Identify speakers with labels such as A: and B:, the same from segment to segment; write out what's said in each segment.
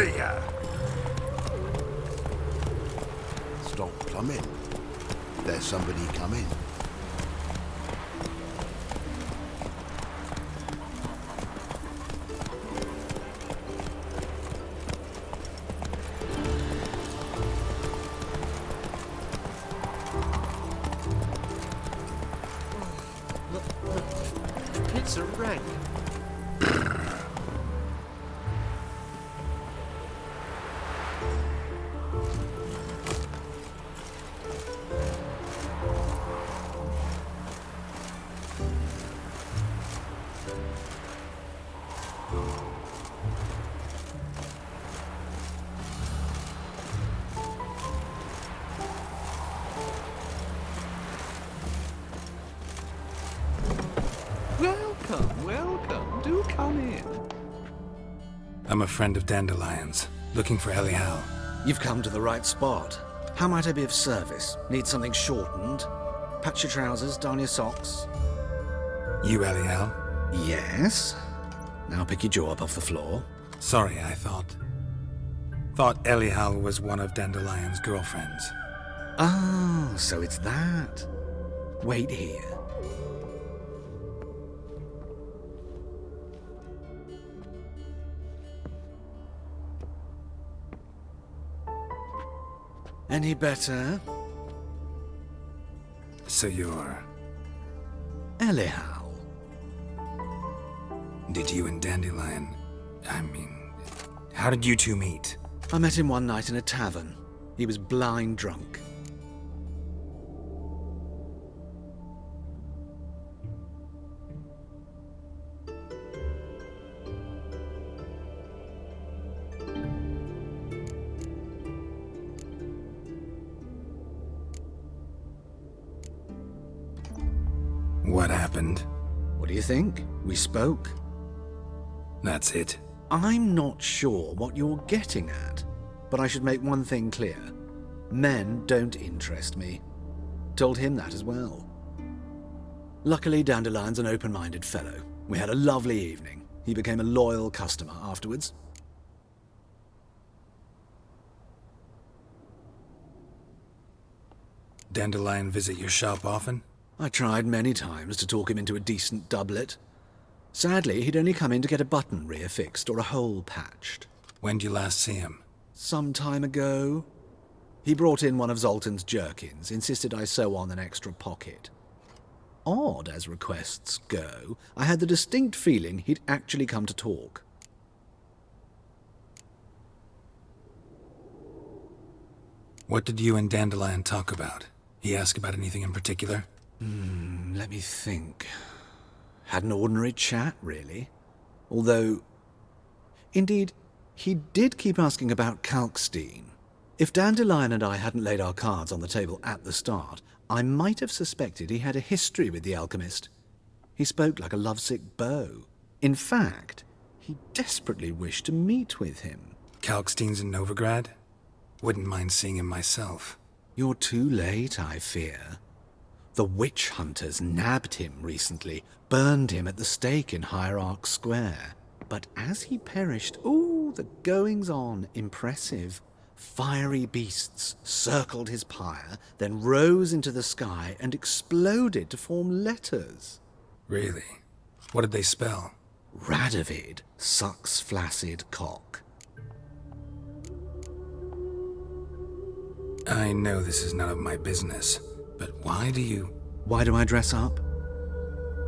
A: Yeah.
B: Stop plumbing. There's somebody coming.
C: It's a wreck. Welcome, welcome. Do come in.
A: I'm a friend of Dandelion's, looking for Elial.
D: You've come to the right spot. How might I be of service? Need something shortened? Patch your trousers, darn your socks.
A: You Elial?
D: Yes. Now pick your jaw up off the floor.
A: Sorry, I thought Elial was one of Dandelion's girlfriends.
D: Oh, so it's that. Wait here. Any better?
A: So you're...
D: Elial.
A: Did you and Dandelion... how did you two meet?
D: I met him one night in a tavern. He was blind drunk.
A: What happened?
D: What do you think? We spoke.
A: That's it.
D: I'm not sure what you're getting at, but I should make one thing clear. Men don't interest me. Told him that as well. Luckily, Dandelion's an open-minded fellow. We had a lovely evening. He became a loyal customer afterwards.
A: Dandelion visit your shop often?
D: I tried many times to talk him into a decent doublet. Sadly, he'd only come in to get a button reaffixed or a hole patched.
A: When did you last see him?
D: Some time ago. He brought in one of Zoltan's jerkins, insisted I sew on an extra pocket. Odd as requests go, I had the distinct feeling he'd actually come to talk.
A: What did you and Dandelion talk about? He asked about anything in particular?
D: Let me think. Had an ordinary chat, really. Although, indeed, he did keep asking about Kalkstein. If Dandelion and I hadn't laid our cards on the table at the start, I might have suspected he had a history with the alchemist. He spoke like a lovesick beau. In fact, he desperately wished to meet with him.
A: Kalkstein's in Novigrad? Wouldn't mind seeing him myself.
D: You're too late, I fear. The witch hunters nabbed him recently, burned him at the stake in Hierarch Square. But as he perished, the goings-on, impressive. Fiery beasts circled his pyre, then rose into the sky and exploded to form letters.
A: Really? What did they spell?
D: Radovid sucks flaccid cock.
A: I know this is none of my business, but why do
D: I dress up?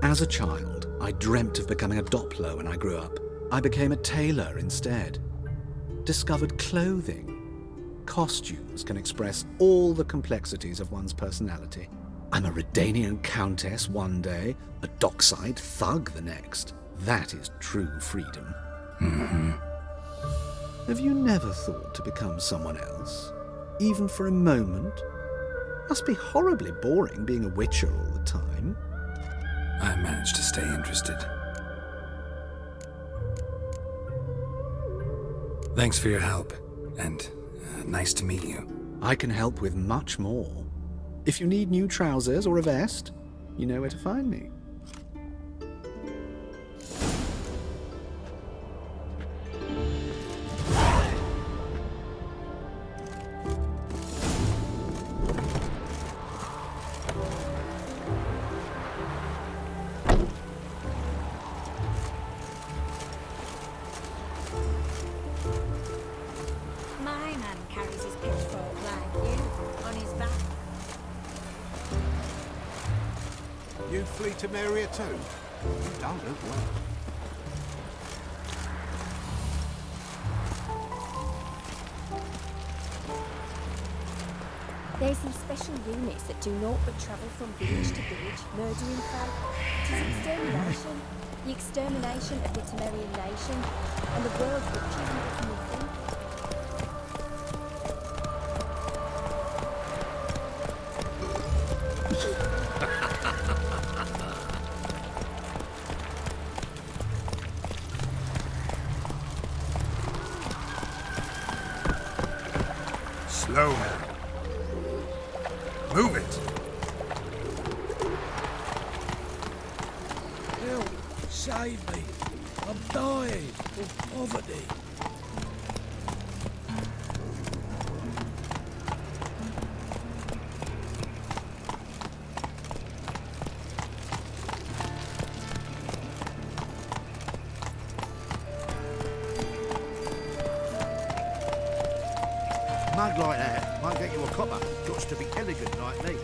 D: As a child, I dreamt of becoming a Doppler when I grew up. I became a tailor instead. Discovered clothing. Costumes can express all the complexities of one's personality. I'm a Redanian countess one day, a dockside thug the next. That is true freedom. Have you never thought to become someone else? Even for a moment? Must be horribly boring being a witcher all the time.
A: I managed to stay interested. Thanks for your help, and nice to meet you.
D: I can help with much more. If you need new trousers or a vest, you know where to find me.
E: man carries his pitchfork like you on his back.
B: You flee Temeria too? You don't look well.
F: There's these special units that do naught but travel from village to village, murdering folk. It is extermination. The extermination of the Temerian nation. And the world watches and does nothing.
A: Slow now. Move it.
G: Help! Save me! I'm dying of poverty.
B: Mug like that won't get you a copper. Got to be elegant like me.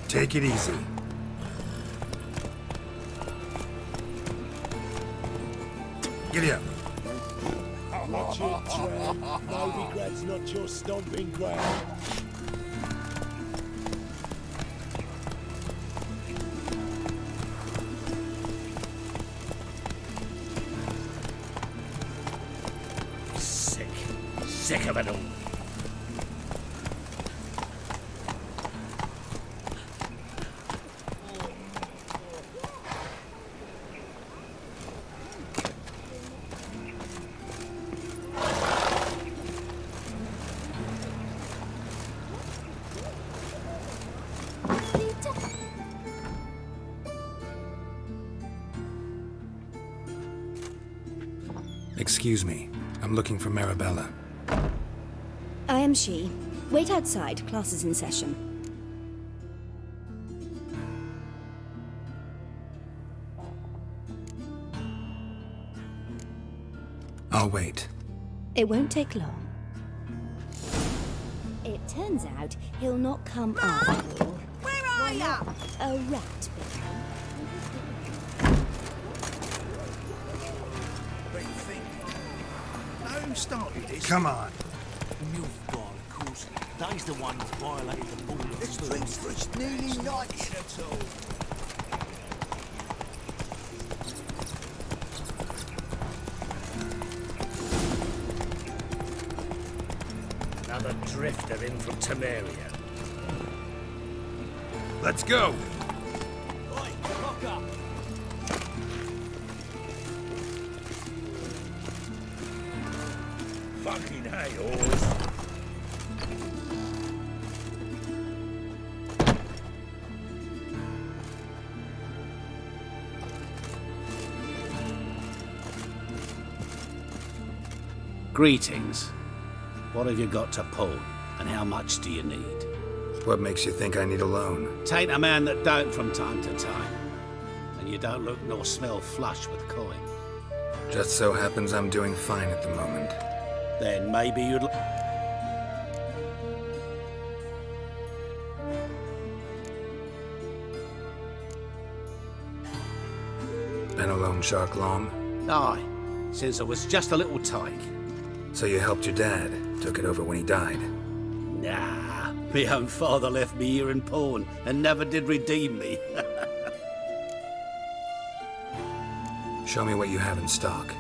A: Take it easy. Giddy up.
G: Not your trail. No regrets, not your stomping ground.
H: Sick. Sick of it all.
A: Excuse me. I'm looking for Marabella.
F: I am she. Wait outside. Class is in session.
A: I'll wait.
F: It won't take long. It turns out he'll not come after all.
E: Where are ya?
F: A rat baby.
B: Who started this?
A: Come on.
H: Nilfgaard, of course. They's the ones violated the border.
B: This drink's for it's nearly night.
H: at all. Another drifter in from Temeria.
A: Let's go.
H: Oi, rock up! Fucking hey, horse. Greetings. What have you got to pull, and how much do you need?
A: What makes you think I need a loan?
H: Tain't a man that don't from time to time. And you don't look nor smell flush with coin.
A: Just so happens I'm doing fine at the moment.
H: Then maybe you'd...
A: Been a loan shark long?
H: Aye, since I was just a little tyke.
A: So you helped your dad, took it over when he died.
H: Nah, my own father left me here in pawn and never did redeem me.
A: Show me what you have in stock.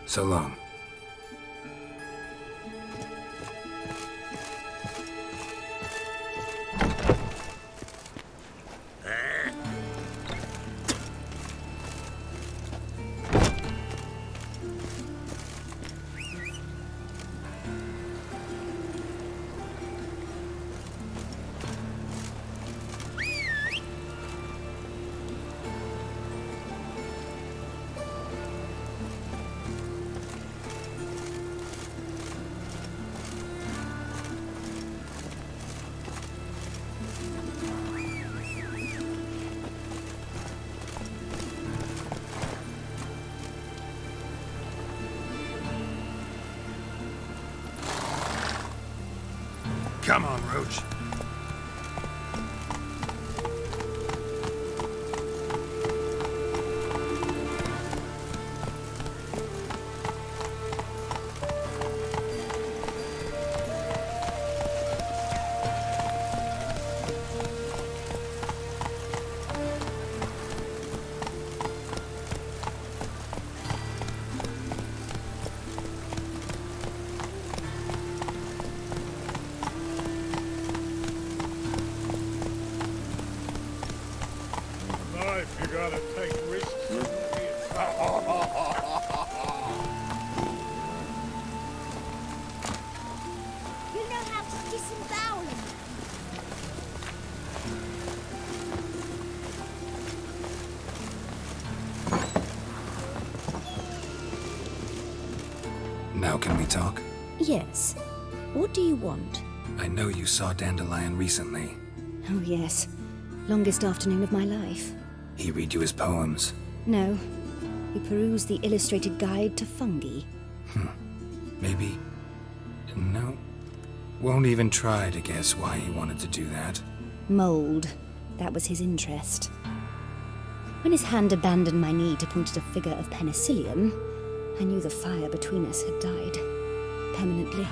A: So long. Come on, Roach.
G: Life, you gotta take risks.
E: You know how to disembowel him.
A: Now can we talk?
F: Yes. What do you want?
A: I know you saw Dandelion recently.
F: Oh, yes. Longest afternoon of my life.
A: He read you his poems.
F: No. He perused the illustrated guide to fungi.
A: Maybe. No. Won't even try to guess why he wanted to do that.
F: Mold. That was his interest. When his hand abandoned my knee to point at a figure of penicillium, I knew the fire between us had died. Permanently.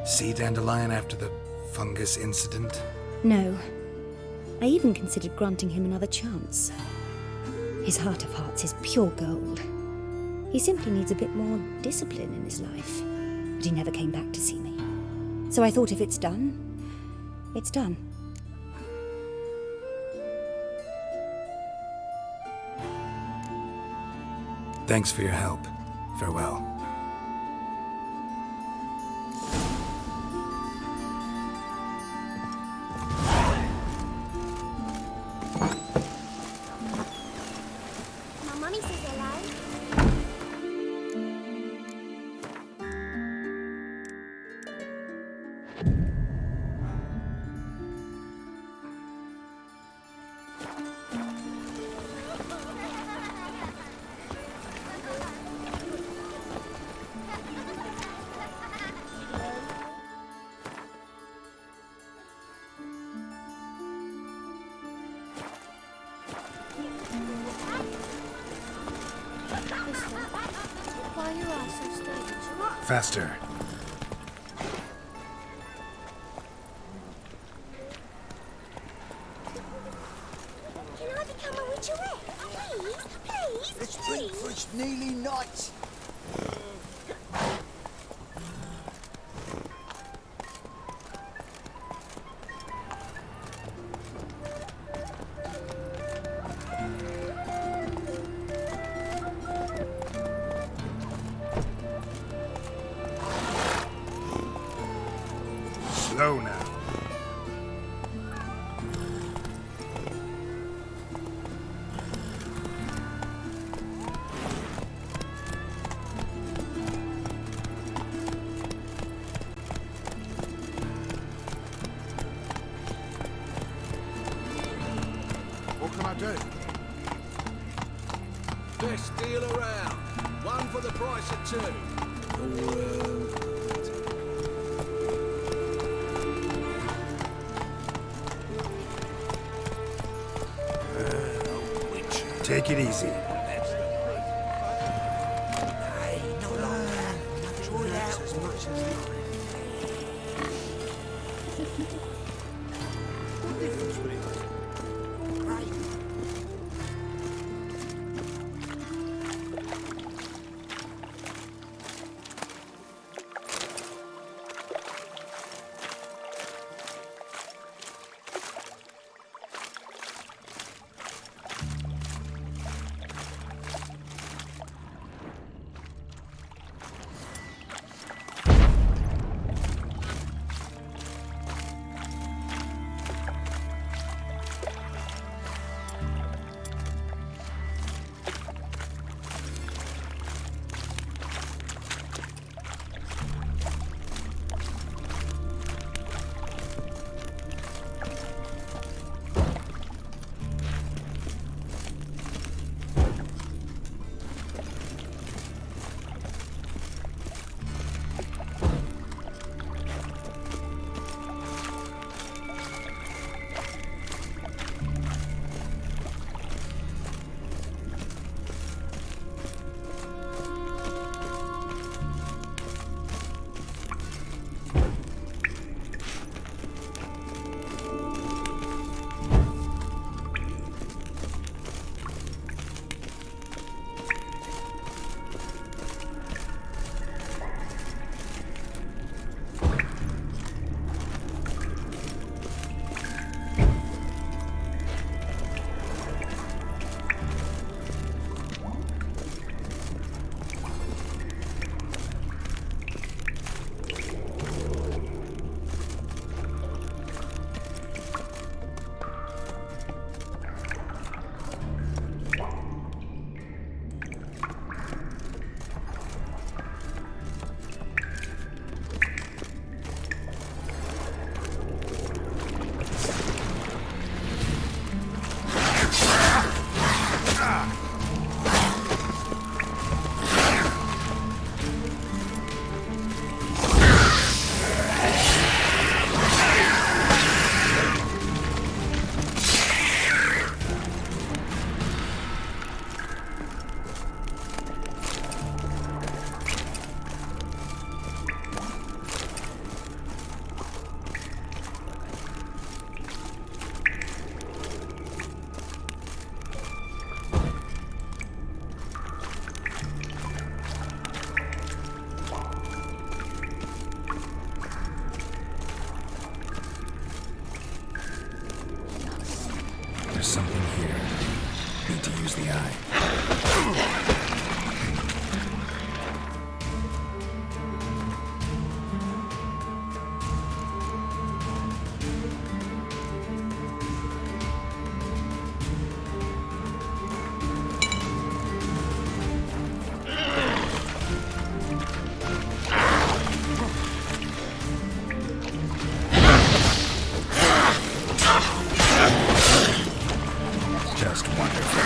A: see Dandelion after the fungus incident?
I: No. I even considered granting him another chance. His heart of hearts is pure gold. He simply needs a bit more discipline in his life. But he never came back to see me. So I thought if it's done, it's done.
A: Thanks for your help. Farewell.
F: My mummy says hello. Why are your eyes so strange?
A: Faster.
F: Can I become a witcherette? Please, please,
G: Let's
F: please.
G: drink for its nearly night.
A: Slow now.
B: What can I do?
C: Best deal around. One for the price of two.
A: Take it easy. something here. Need to use the eye. Just wonderful.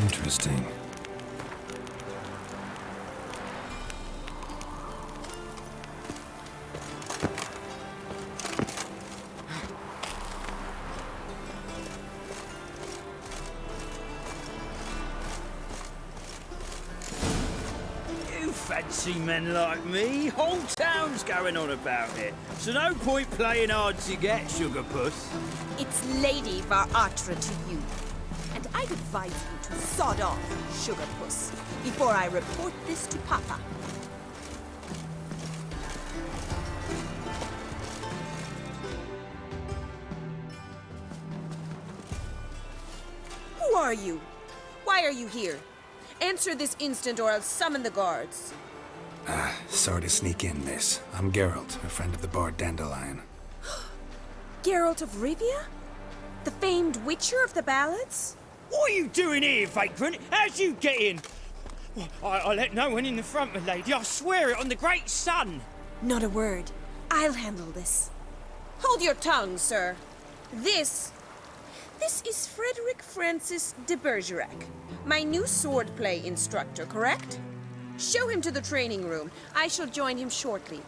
A: Interesting.
J: You fancy men like me? Whole town's going on about it. So no point playing hard to get, Sugar Puss.
K: It's Lady Varatra to you. And I'd advise you to sod off, Sugar Puss, before I report this to Papa. Who are you? Why are you here? Answer this instant or I'll summon the guards.
A: Sorry to sneak in, miss. I'm Geralt, a friend of the bard Dandelion.
K: Geralt of Rivia? The famed witcher of the ballads?
J: What are you doing here, vagrant? How'd you get in? Well, I let no one in the front, my lady. I swear it on the great sun.
K: Not a word. I'll handle this. Hold your tongue, sir. This is Frederick Francis de Bergerac, my new swordplay instructor, correct? Show him to the training room. I shall join him shortly.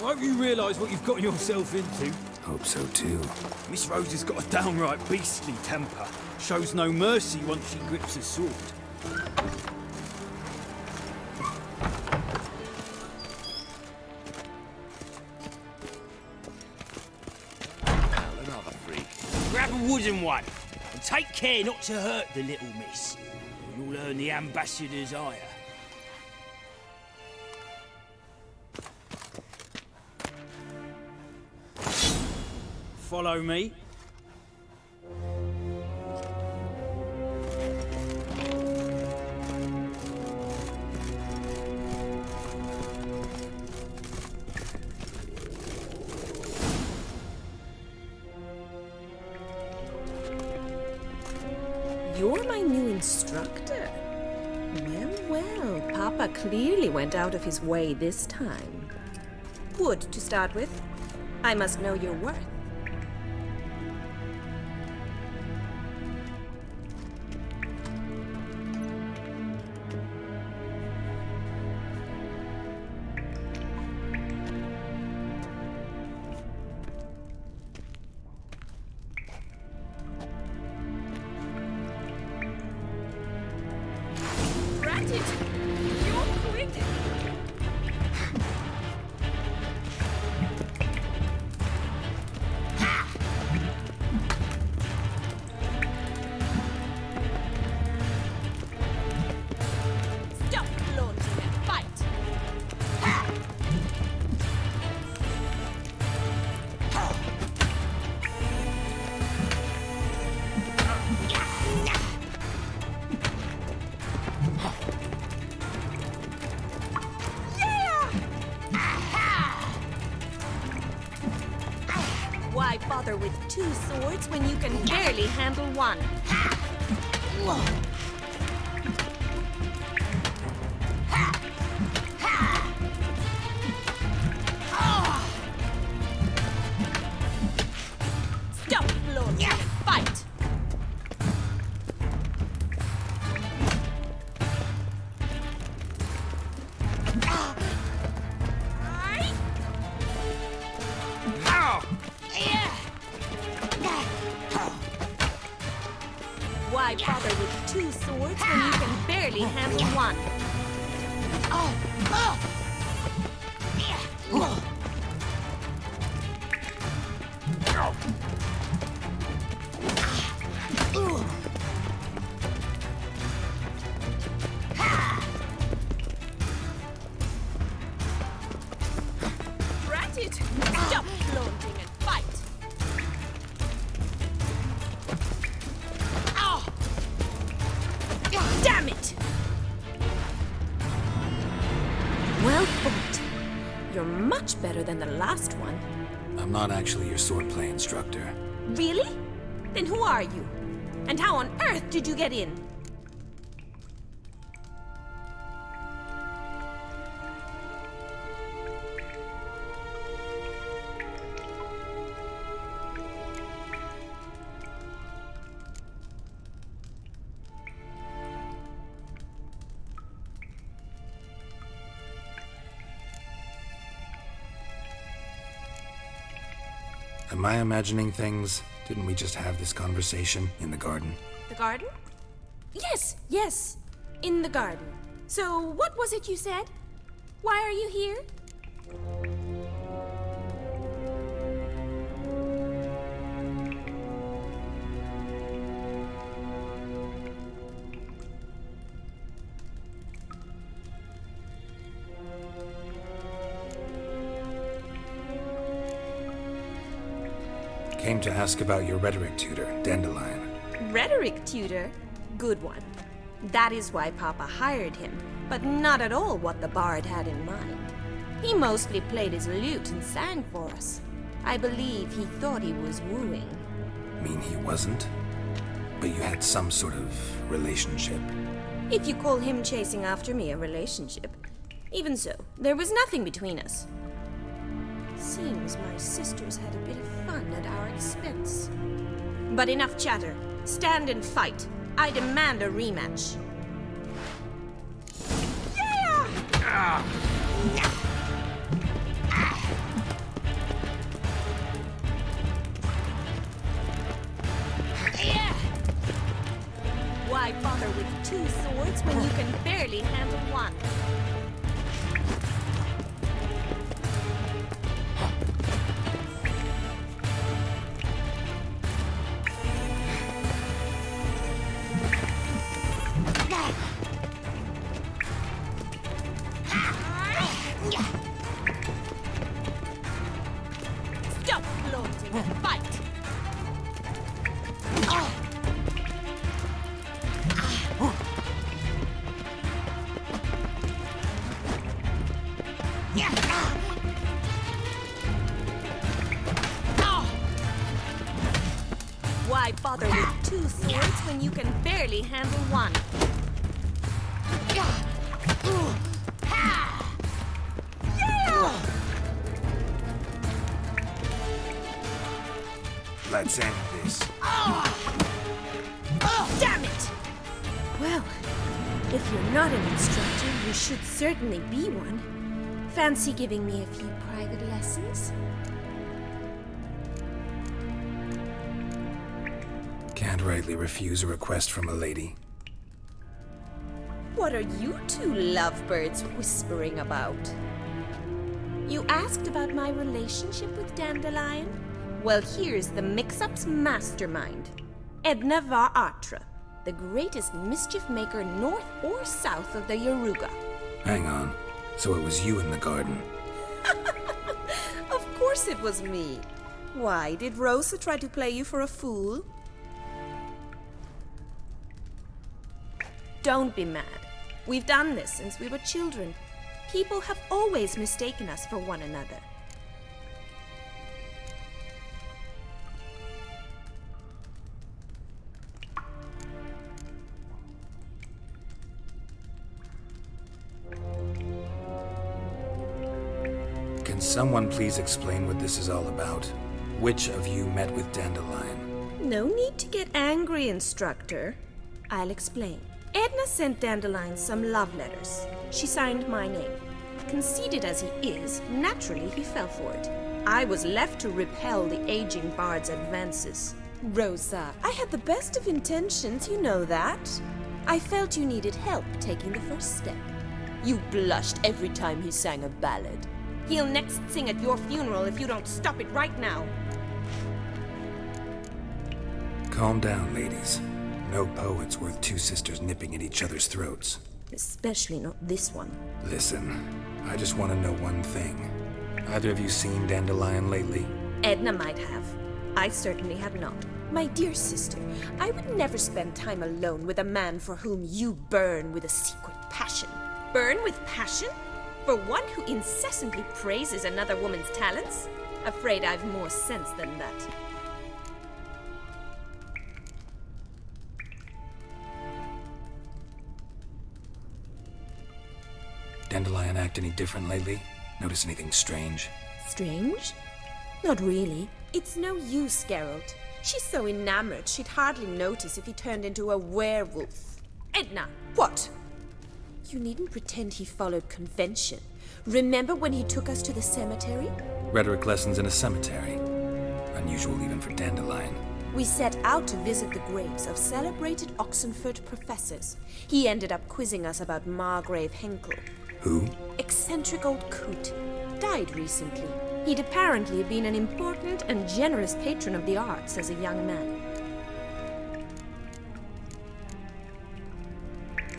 J: I hope you realise what you've got yourself into.
A: Hope so too.
J: Miss Rose has got a downright beastly temper. Shows no mercy once she grips a sword.
C: Another freak.
J: Grab a wooden one, and take care not to hurt the little miss. Or you'll earn the ambassador's ire. Follow me.
K: You're my new instructor? Well, Papa clearly went out of his way this time. Wood, to start with. I must know your worth. two swords when you can barely handle one? Stop, Lord, and fight! Why bother with two swords when you can barely handle one? Brat it! Stop flaunting and fight! Damn it! Well fought. You're much better than the last one.
A: I'm not actually your swordplay instructor.
K: Really? Then who are you? And how on earth did you get in?
A: Am I imagining things? Didn't we just have this conversation in the garden?
K: The garden? Yes, yes. In the garden. So, what was it you said? Why are you here?
A: Came to ask about your rhetoric tutor, Dandelion.
K: Rhetoric tutor? Good one. That is why Papa hired him, but not at all what the bard had in mind. He mostly played his lute and sang for us. I believe he thought he was wooing.
A: Mean he wasn't? But you had some sort of relationship.
K: If you call him chasing after me a relationship. Even so, there was nothing between us. Seems my sisters had a bit of fun at our expense. But enough chatter. Stand and fight. I demand a rematch. Yeah! Why bother with two swords when you can barely handle one? Stop floating and fight! Why bother with two swords when you can barely handle one?
A: Let's end this.
K: Damn it! Well, if you're not an instructor, you should certainly be one. Fancy giving me a few private lessons?
A: Can't rightly refuse a request from a lady.
K: What are you two lovebirds whispering about? You asked about my relationship with Dandelion? Well, here's the mix-up's mastermind. Edna var Atra, the greatest mischief maker north or south of the Yaruga.
A: Hang on. So it was you in the garden.
K: Of course it was me. Why, did Rosa try to play you for a fool? Don't be mad. We've done this since we were children. People have always mistaken us for one another.
A: Can someone please explain what this is all about? Which of you met with Dandelion?
K: No need to get angry, Instructor. I'll explain. Edna sent Dandelion some love letters. She signed my name. Conceited as he is, naturally he fell for it. I was left to repel the aging bard's advances. Rosa, I had the best of intentions, you know that. I felt you needed help taking the first step. You blushed every time he sang a ballad. He'll next sing at your funeral if you don't stop it right now.
A: Calm down, ladies. No poet's worth two sisters nipping at each other's throats.
K: Especially not this one.
A: Listen, I just want to know one thing. Either of you seen Dandelion lately?
K: Edna might have. I certainly have not. My dear sister, I would never spend time alone with a man for whom you burn with a secret passion. Burn with passion? For one who incessantly praises another woman's talents? Afraid I've more sense than that.
A: Dandelion act any different lately? Notice anything strange?
K: Strange? Not really. It's no use, Geralt. She's so enamored she'd hardly notice if he turned into a werewolf. Edna, what? You needn't pretend he followed convention. Remember when he took us to the cemetery?
A: Rhetoric lessons in a cemetery. Unusual even for Dandelion.
K: We set out to visit the graves of celebrated Oxenford professors. He ended up quizzing us about Margrave Henkel.
A: Who?
K: Eccentric old coot. Died recently. He'd apparently been an important and generous patron of the arts as a young man.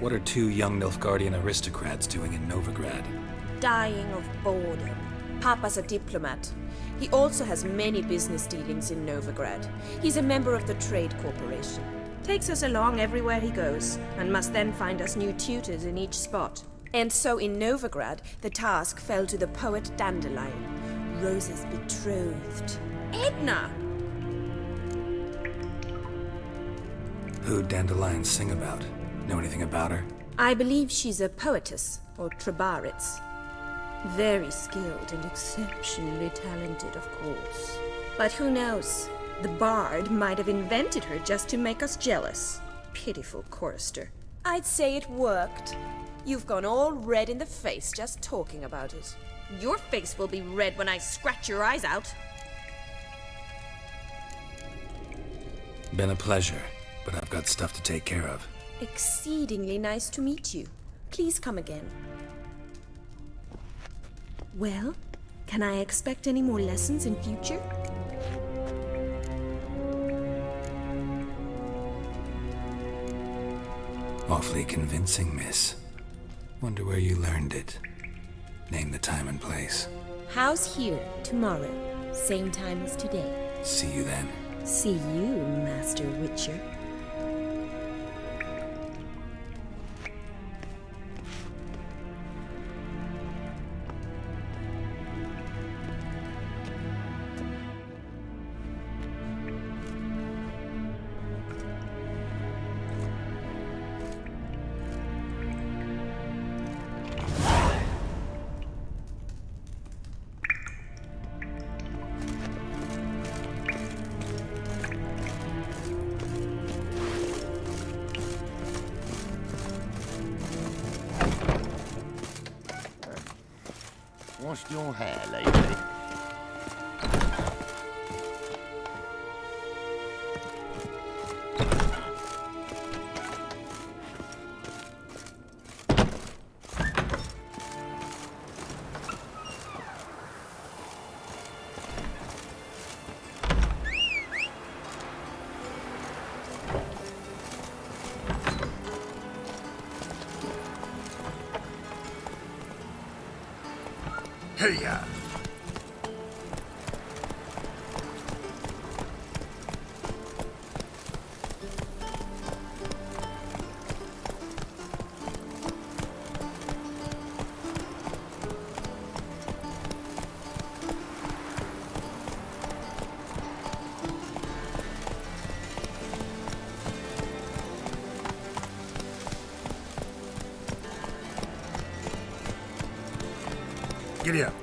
A: What are two young Nilfgaardian aristocrats doing in Novigrad?
K: Dying of boredom. Papa's a diplomat. He also has many business dealings in Novigrad. He's a member of the Trade Corporation. Takes us along everywhere he goes, and must then find us new tutors in each spot. And so in Novigrad, the task fell to the poet Dandelion, Rosa's betrothed. Edna!
A: Who'd Dandelion sing about? Know anything about her?
K: I believe she's a poetess, or Trebaritz. Very skilled and exceptionally talented, of course. But who knows? The bard might have invented her just to make us jealous. Pitiful chorister. I'd say it worked. You've gone all red in the face just talking about it. Your face will be red when I scratch your eyes out.
A: Been a pleasure, but I've got stuff to take care of.
K: Exceedingly nice to meet you. Please come again. Well, can I expect any more lessons in future?
A: Awfully convincing, miss. Wonder where you learned it. Name the time and place.
K: House here, tomorrow. Same time as today.
A: See you then.
K: See you, Master Witcher.
L: Washed your hair lately?
B: Hey-ya! Giddy up.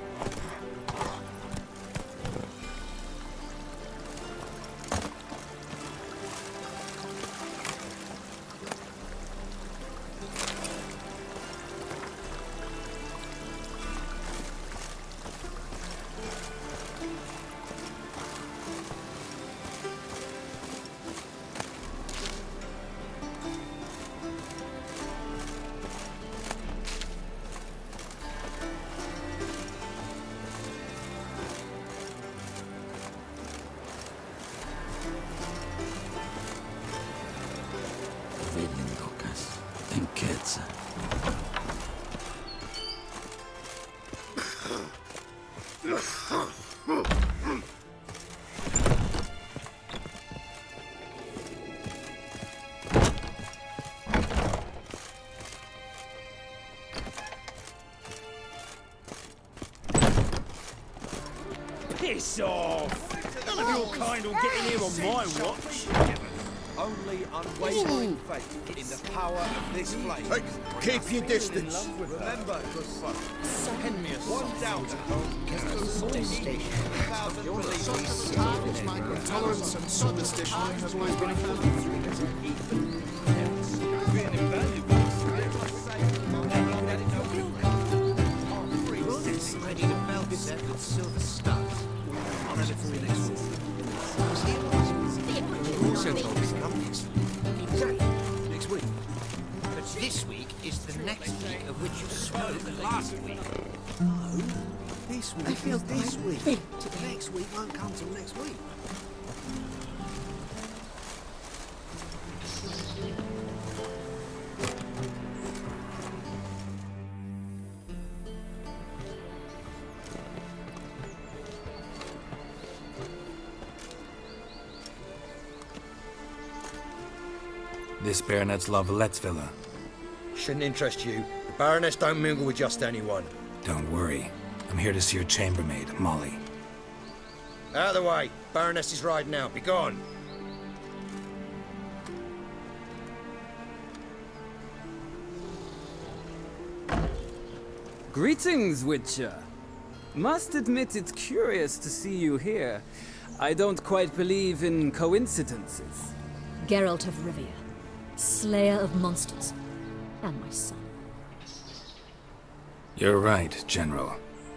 J: Piss off! None of your kind will get in here on my watch.
C: Only unwavering faith in the power of this flame.
G: Hey, keep your distance.
C: Remember, good folk. One doubter.
G: Tolerance and superstition has always been a
B: Ready to melt set with silver studs. I'll have it for you next week. Also told me to come next week. Exactly. Next week. But this week is the next week of which you spoke last week. No. This week. I feel this week. The next week won't come till next week.
A: This Baronet's La Vallette's villa.
L: Shouldn't interest you. The Baroness don't mingle with just anyone.
A: Don't worry. I'm here to see your chambermaid, Molly.
L: Out of the way. Baroness is riding out. Be gone.
M: Greetings, Witcher. Must admit it's curious to see you here. I don't quite believe in coincidences.
N: Geralt of Rivia, slayer of monsters, and my son.
A: You're right, General.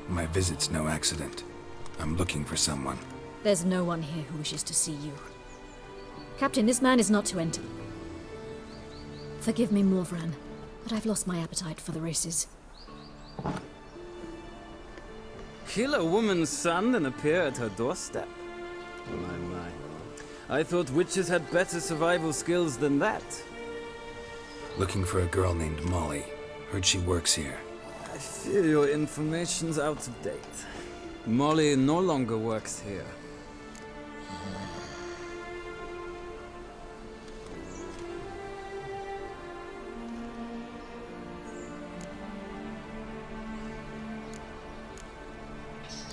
A: My visit's no accident. I'm looking for someone.
N: There's no one here who wishes to see you. Captain, this man is not to enter. Forgive me, Morvran, but I've lost my appetite for the races.
M: Kill a woman's son and appear at her doorstep? My. I thought witches had better survival skills than that.
A: Looking for a girl named Molly. Heard she works here.
M: I fear your information's out of date. Molly no longer works here.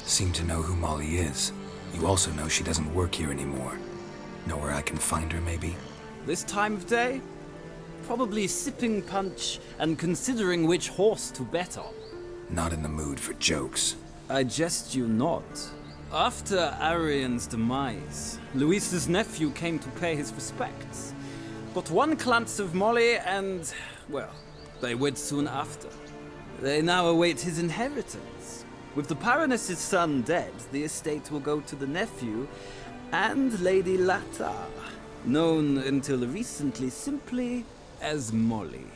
A: Seem to know who Molly is. You also know she doesn't work here anymore. Know where I can find her, maybe?
M: This time of day? Probably sipping punch and considering which horse to bet on.
A: Not in the mood for jokes.
M: I jest you not. After Arian's demise, Luis's nephew came to pay his respects. But one glance of Molly and, well, they wed soon after. They now await his inheritance. With the Baroness's son dead, the estate will go to the nephew and Lady Latar, known until recently simply as Molly.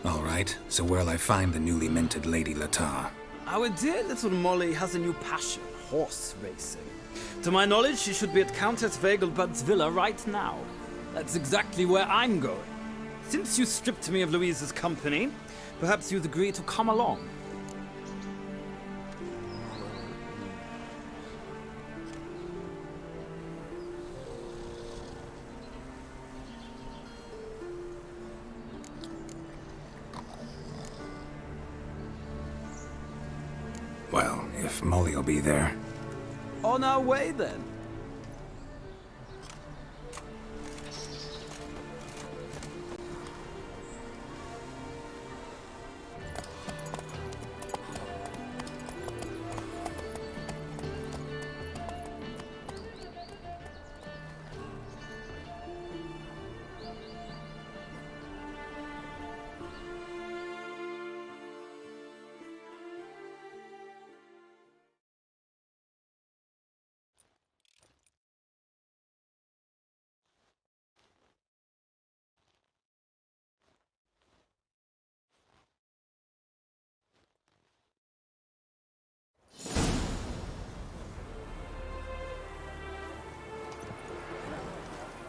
A: All right, so where'll I find the newly minted Lady Latar?
M: Our dear little Molly has a new passion, horse racing. To my knowledge, she should be at Countess Vegelbud's villa right now. That's exactly where I'm going. Since you stripped me of Louise's company, perhaps you'd agree to come along.
A: Well, if Molly'll be there.
M: On our way, then.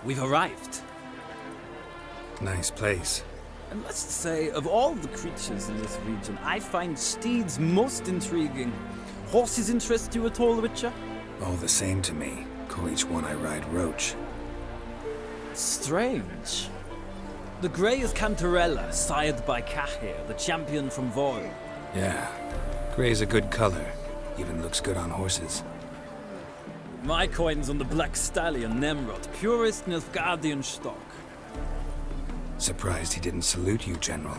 M: We've arrived.
A: Nice place.
M: I must say, of all the creatures in this region, I find steeds most intriguing. Horses interest you at all, Witcher?
A: All the same to me. Call each one I ride Roach.
M: Strange. The grey is Cantarella, sired by Cahir, the champion from Vorl.
A: Yeah. Gray's a good color. Even looks good on horses.
M: My coin's on the Black Stallion, Nemrod, purest Nilfgaardian stock.
A: Surprised he didn't salute you, General.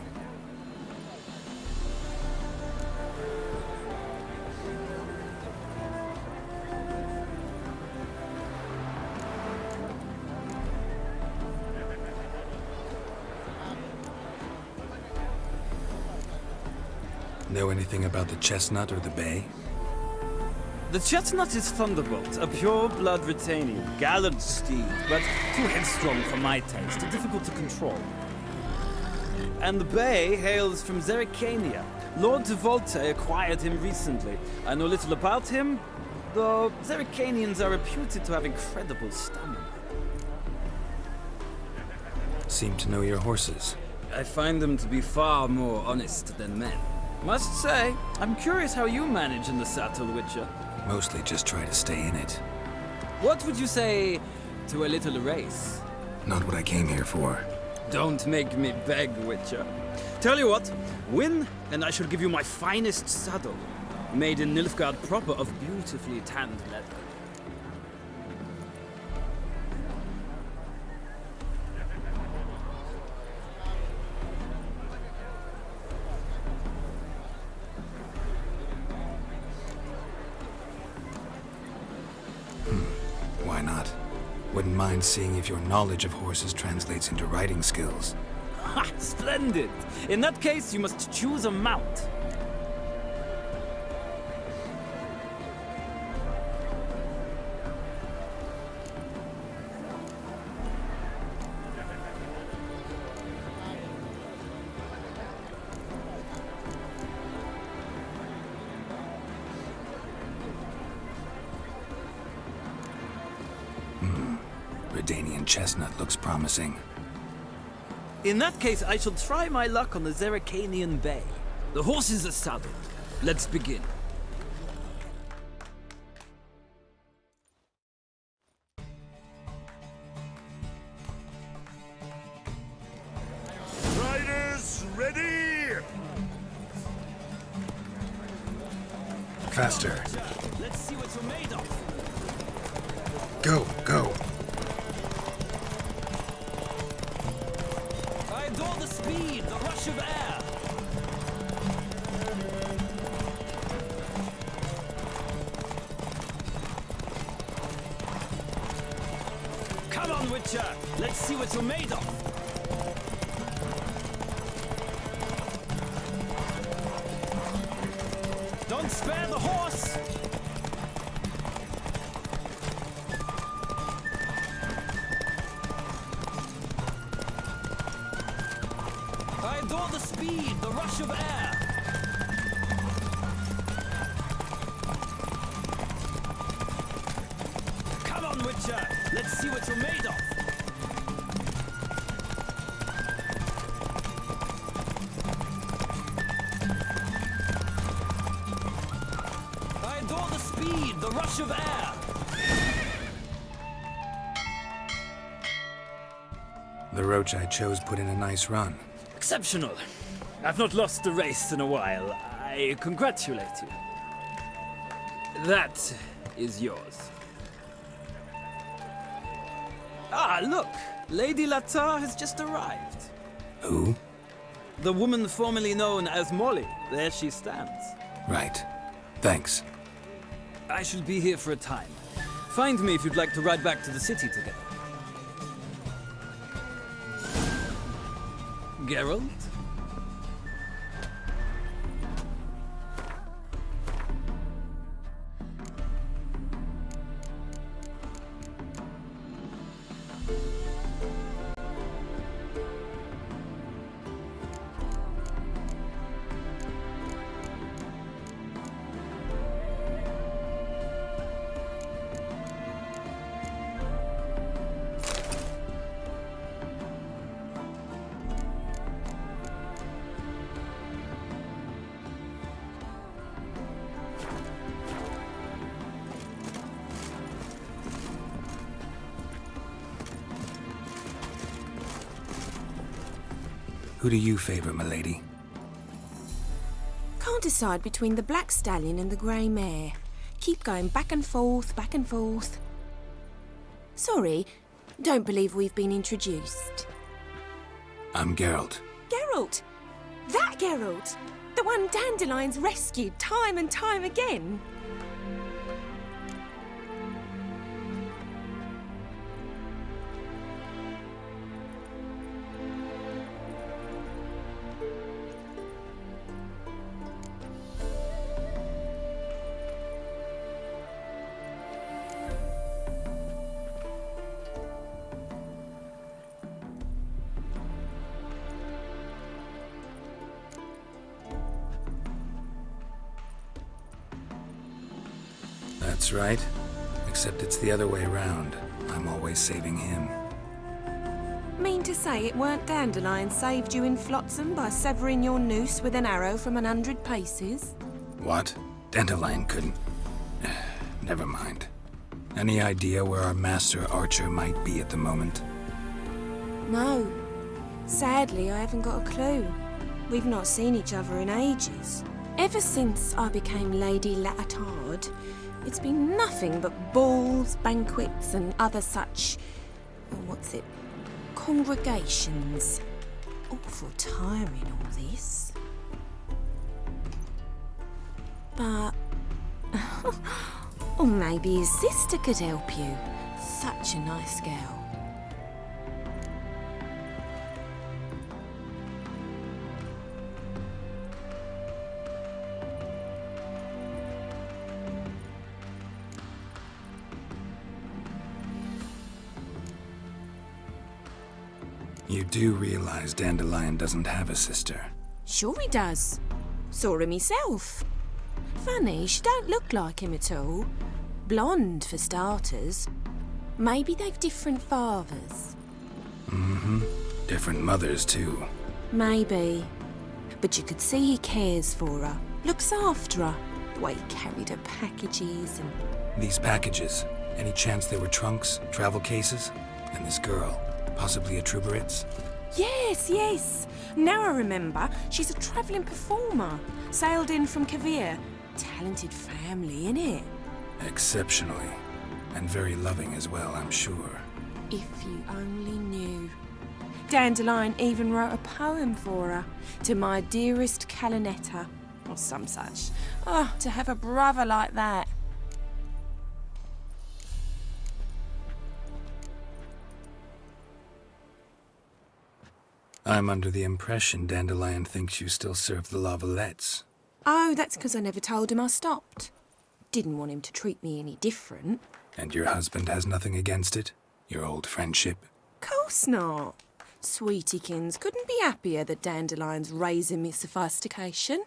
A: Know anything about the Chestnut or the Bay?
M: The Chestnut is Thunderbolt, a pure-blood Retanian, gallant steed, but too headstrong for my taste, difficult to control. And the Bay hails from Zerrikania. Lord de Volte acquired him recently. I know little about him, though Zerrikanians are reputed to have incredible stamina.
A: Seem to know your horses.
M: I find them to be far more honest than men. Must say, I'm curious how you manage in the saddle, Witcher.
A: Mostly just try to stay in it.
M: What would you say to a little race?
A: Not what I came here for.
M: Don't make me beg, Witcher. Tell you what, win, and I shall give you my finest saddle, made in Nilfgaard proper of beautifully tanned leather.
A: Why not? Wouldn't mind seeing if your knowledge of horses translates into riding skills.
M: Ha! Splendid! In that case, you must choose a mount.
A: Redanian Chestnut looks promising.
M: In that case, I shall try my luck on the Zerrikanian Bay. The horses are saddled. Let's begin.
G: Riders, ready!
A: Faster.
M: Let's see what you're made of.
A: Go, go.
M: I adore the speed, the rush of air. Come on, Witcher. Let's see what you're made of. Don't spare the horse. I adore the speed, the rush of air. Come on, Witcher. Let's see what you're made of. I adore the speed, the rush of air.
A: The Roach I chose put in a nice run.
M: Exceptional. I've not lost a race in a while. I congratulate you. That is yours. Ah, look! Lady Latar has just arrived.
A: Who?
M: The woman formerly known as Molly. There she stands.
A: Right. Thanks.
M: I shall be here for a time. Find me if you'd like to ride back to the city together. Geralt?
A: Who do you favor, milady?
K: Can't decide between the black stallion and the grey mare. Keep going back and forth, back and forth. Sorry, don't believe we've been introduced.
A: I'm Geralt.
K: Geralt! That Geralt! The one Dandelion's rescued time and time again.
A: That's right. Except it's the other way around. I'm always saving him.
K: Mean to say it weren't Dandelion saved you in Flotsam by severing your noose with an arrow from 100 paces?
A: What? Dandelion couldn't... Never mind. Any idea where our master archer might be at the moment?
K: No. Sadly, I haven't got a clue. We've not seen each other in ages. Ever since I became Lady Latard, it's been nothing but balls, banquets, and other such... congregations. Awful tiring, all this. But... or maybe his sister could help you. Such a nice girl.
A: You do realize Dandelion doesn't have a sister.
K: Sure he does. Saw him himself. Funny, she don't look like him at all. Blonde, for starters. Maybe they've different fathers.
A: Mm-hmm. Different mothers, too.
K: Maybe. But you could see he cares for her. Looks after her. The way he carried her packages and...
A: These packages, any chance they were trunks, travel cases? And this girl, possibly a Truberitz?
K: Yes, yes. Now I remember. She's a travelling performer. Sailed in from Kavir. Talented family, innit?
A: Exceptionally. And very loving as well, I'm sure.
K: If you only knew. Dandelion even wrote a poem for her. To my dearest Calinetta. Or some such. Oh, to have a brother like that.
A: I'm under the impression Dandelion thinks you still serve the Lavalettes.
K: Oh, that's because I never told him I stopped. Didn't want him to treat me any different.
A: And your husband has nothing against it? Your old friendship?
K: Course not. Sweetiekins couldn't be happier that Dandelion's raising me sophistication.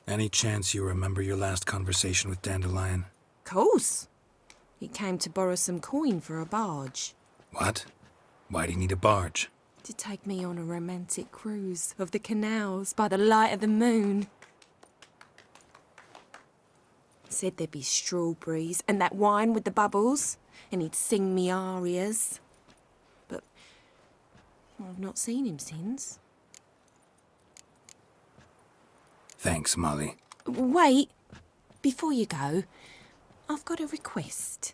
A: Any chance you remember your last conversation with Dandelion?
K: Course. He came to borrow some coin for a barge.
A: What? Why'd he need a barge?
K: To take me on a romantic cruise of the canals by the light of the moon. Said there'd be strawberries and that wine with the bubbles, and he'd sing me arias. But I've not seen him since.
A: Thanks, Molly.
K: Wait, before you go, I've got a request.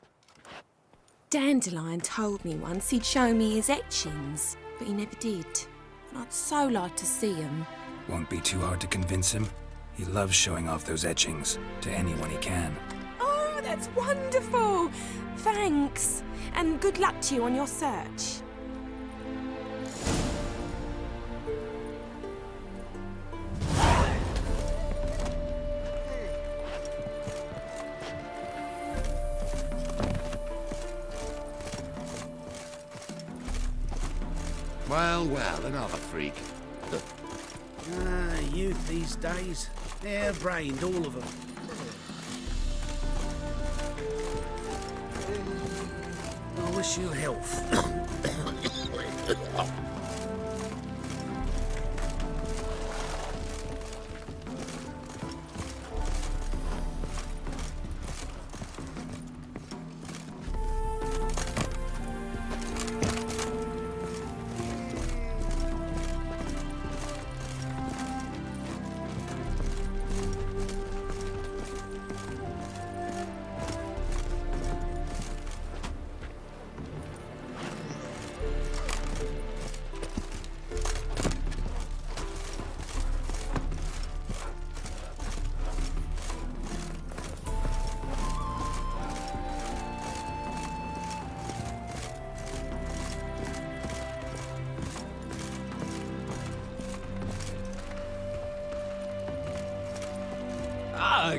K: Dandelion told me once he'd show me his etchings, but he never did. And I'd so like to see them.
A: Won't be too hard to convince him. He loves showing off those etchings to anyone he can.
K: Oh, that's wonderful! Thanks, and good luck to you on your search.
B: Well, well, another freak.
H: Youth these days. Hair-brained, all of them. I wish you health.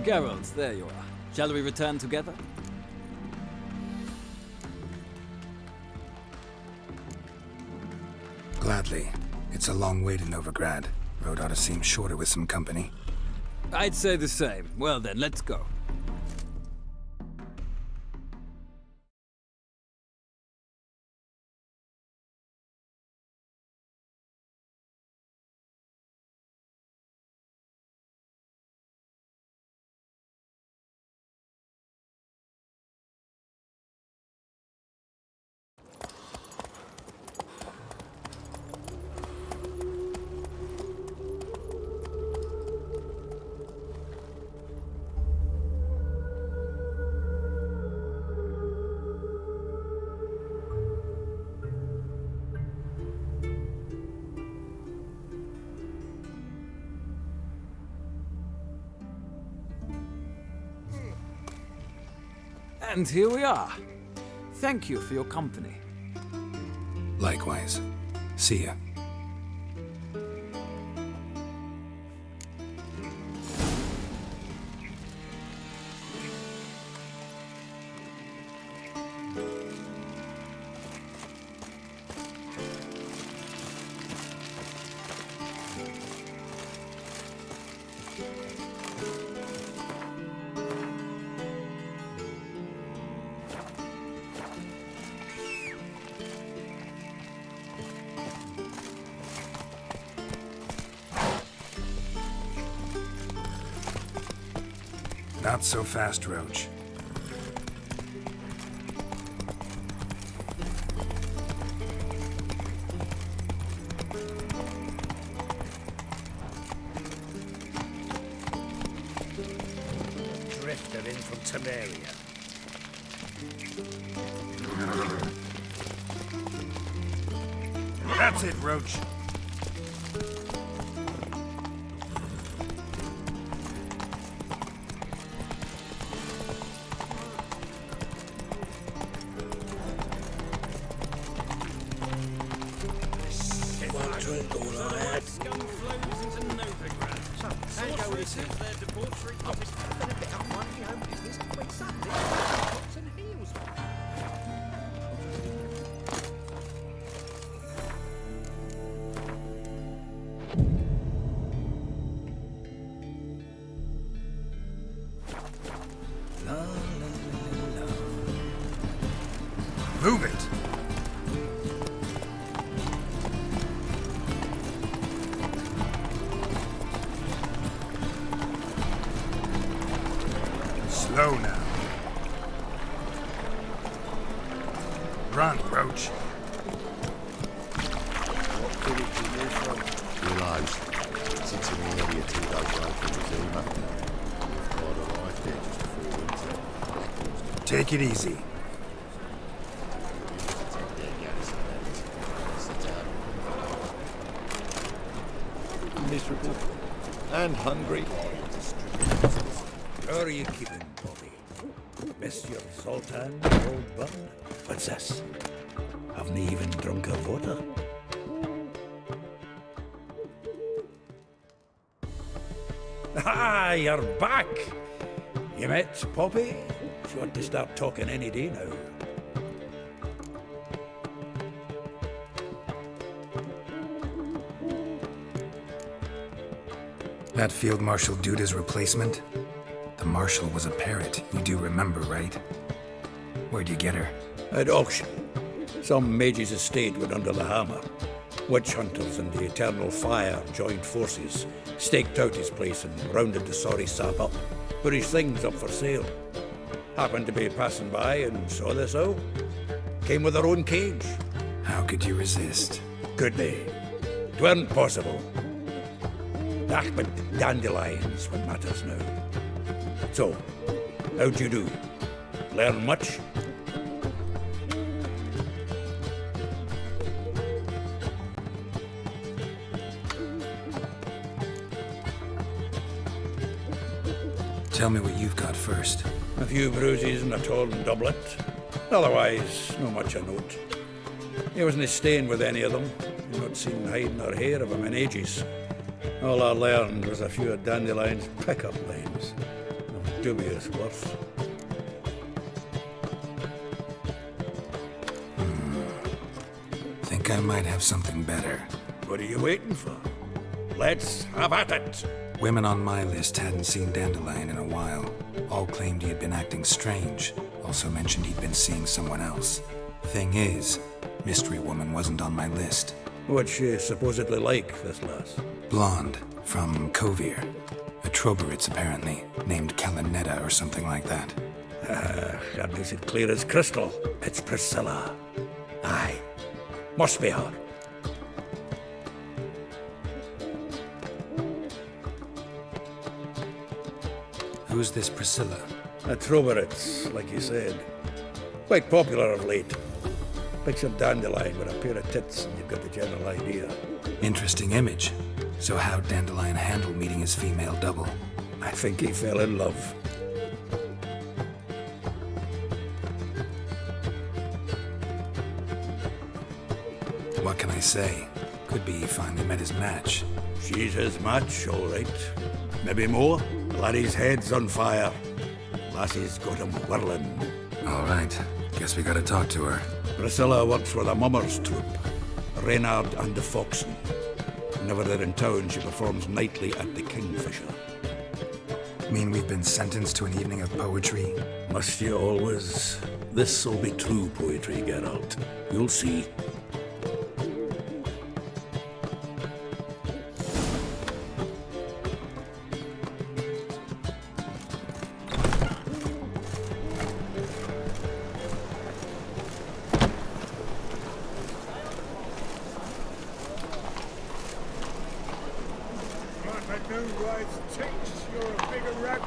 M: Geralt, there you are. Shall we return together?
A: Gladly. It's a long way to Novigrad. Road ought to seem shorter with some company.
M: I'd say the same. Well then, let's go. And here we are. Thank you for your company.
A: Likewise. See ya. Not so fast, Roach.
H: Drifter in from Temeria.
A: That's it, Roach. Move it! Slow now. Run, Roach.
G: What village are you from? Willows. It's into the area 2 days away from Zuma. Quite arrived there just before winter.
A: Take it easy.
G: Miserable and hungry.
J: Where are you keeping, Bobby? Monsieur Zoltan, old bun? What's this? Haven't even drunk her water? Ah, you're back! You met Poppy? She want to start talking any day now.
A: That Field Marshal Duda's replacement? The Marshal was a parrot, you do remember, right? Where'd you get her?
J: At auction. Some mage's estate went under the hammer. Witch hunters and the Eternal Fire joined forces, staked out his place and rounded the sorry sap up. Put his things up for sale. Happened to be passing by and saw this out. Came with her own cage.
A: How could you resist?
J: Could be. 'Tweren't possible. Ah, but dandelions what matters now. So, how'd you do? Learn much?
A: Tell me what you've got first.
J: A few bruises and a torn doublet. Otherwise, no much a note. He wasn't staying with any of them. You've not seen hide nor hair of him in ages. All I learned was a few of Dandelion's pick-up lines. dubious worse.
A: Think I might have something better.
J: What are you waiting for? Let's have at it!
A: Women on my list hadn't seen Dandelion in a while. All claimed he had been acting strange. Also mentioned he'd been seeing someone else. Thing is, Mystery Woman wasn't on my list.
J: What's she supposedly like, this lass?
A: Blonde, from Kovir. A Troberitz, apparently, named Kalinetta or something like that.
J: That makes it clear as crystal. It's Priscilla. Aye. Must be her.
A: Who's this Priscilla?
J: A Troberitz, like you said. Quite popular of late. Picture Dandelion with a pair of tits and you've got the general idea.
A: Interesting image. So how'd Dandelion handle meeting his female double?
J: I think he fell in love.
A: What can I say? Could be he finally met his match.
J: She's his match, all right. Maybe more. Laddie's head's on fire. Lassie's got him whirling.
A: All right. Guess we gotta talk to her.
J: Priscilla works with a mummers troupe. Reynard and the Foxen. Whenever they're in town, she performs nightly at the Kingfisher.
A: Mean we've been sentenced to an evening of poetry?
J: Must you always? This'll be true poetry, Geralt. You'll see.
C: You're a bigger rat